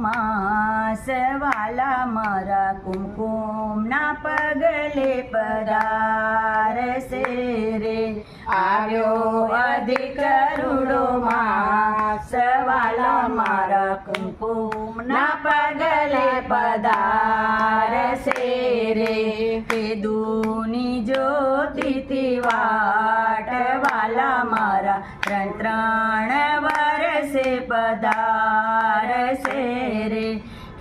માસ વાલા મારા કુમકુમના પગલે પધારશે રે આવ્યો અધિક રૂડો માસ વાલા મારા કુમકુમના પગલે પધારશે રે કેદુની જ્યોતિથી વાટ વાલા મારા ત્રણ વર્ષે પધારશે રે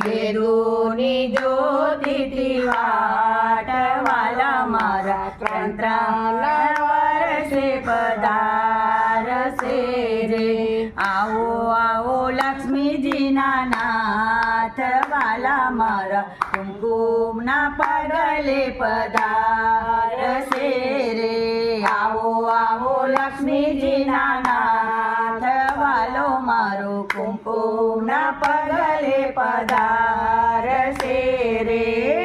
કેદુની જ્યોતિથી વાટ વાલા મારા ત્રણ વર્ષે પધારશે રે આવો આવો લક્ષ્મીજીના નાથ વાલા મારા કુમકુમના પગલે પધારશે રે આવો આવો લક્ષ્મીજીના નાથ વાલો મારો કુમકુમના પગલે પધારશે રે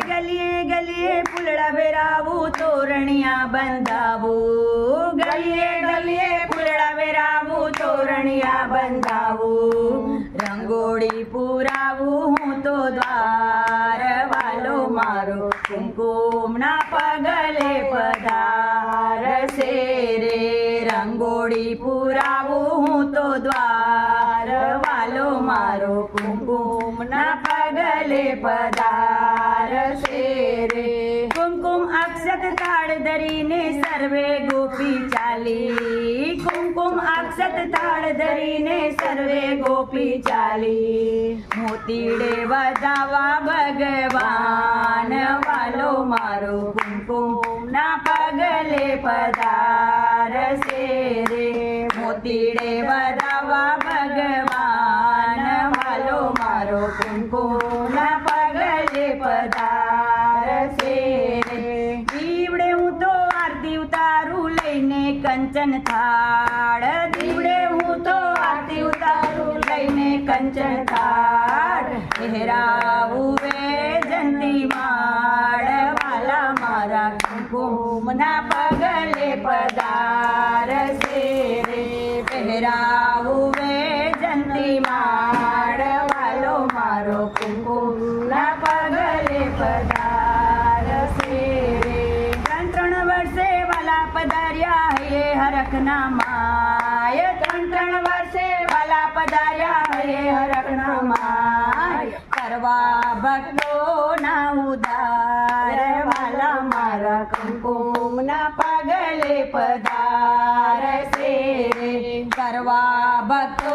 ગલીએ ગલીએ ફૂલડા વેરાવું તોરણિયા બંધાવું ગલીએ ગલીએ ફૂલડા વેરાવું તોરણિયા બંધાવું રંગોળી પુરાવું હું તો દ્વાર વાલો મારો કુમકુમના પગલે પધારશે રે રંગોળી પુરાવું હું તો દ્વાર વાલો મારો કુમકુમના પગલે પધારશે રે કુમકુમ અક્ષત તાળ ધરીને સર્વે ગોપી ચાલી કુમકુમ અક્ષત તાળ ધરીને સર્વે ગોપી ચાલી મોતીડે વધાવા ભગવાન વાલો મારો કુમકુમના પગલે પધારશે રે મોતીડે વધાવા ભગવાન વાલો મારો કુમકુમના પગલે પધારશે રે દીવડે હું તો આરતી ઉતારું લઈને કંચન થાળ દીવડે હું તો આરતી ઉતારું લઈને કંચન થાળ લહેરાવું વેજંતી માળ વાલા મારા કુમકુમના પગલે પધારશે રે પહેરાવું વેજંતી માળ વાલો મારો કુમકુમના પગલે પધારશે રે ત્રણ વર્ષે વાલા પધાર્યા હે હરખના માય ત્રણ વર્ષે વાલા પધાર્યા હે હરખના માય કરવા ભક્તોના ઉદ્ધાર વાલા મારા કુમકુમના પગલે પધારશે રે કરવા ભક્તો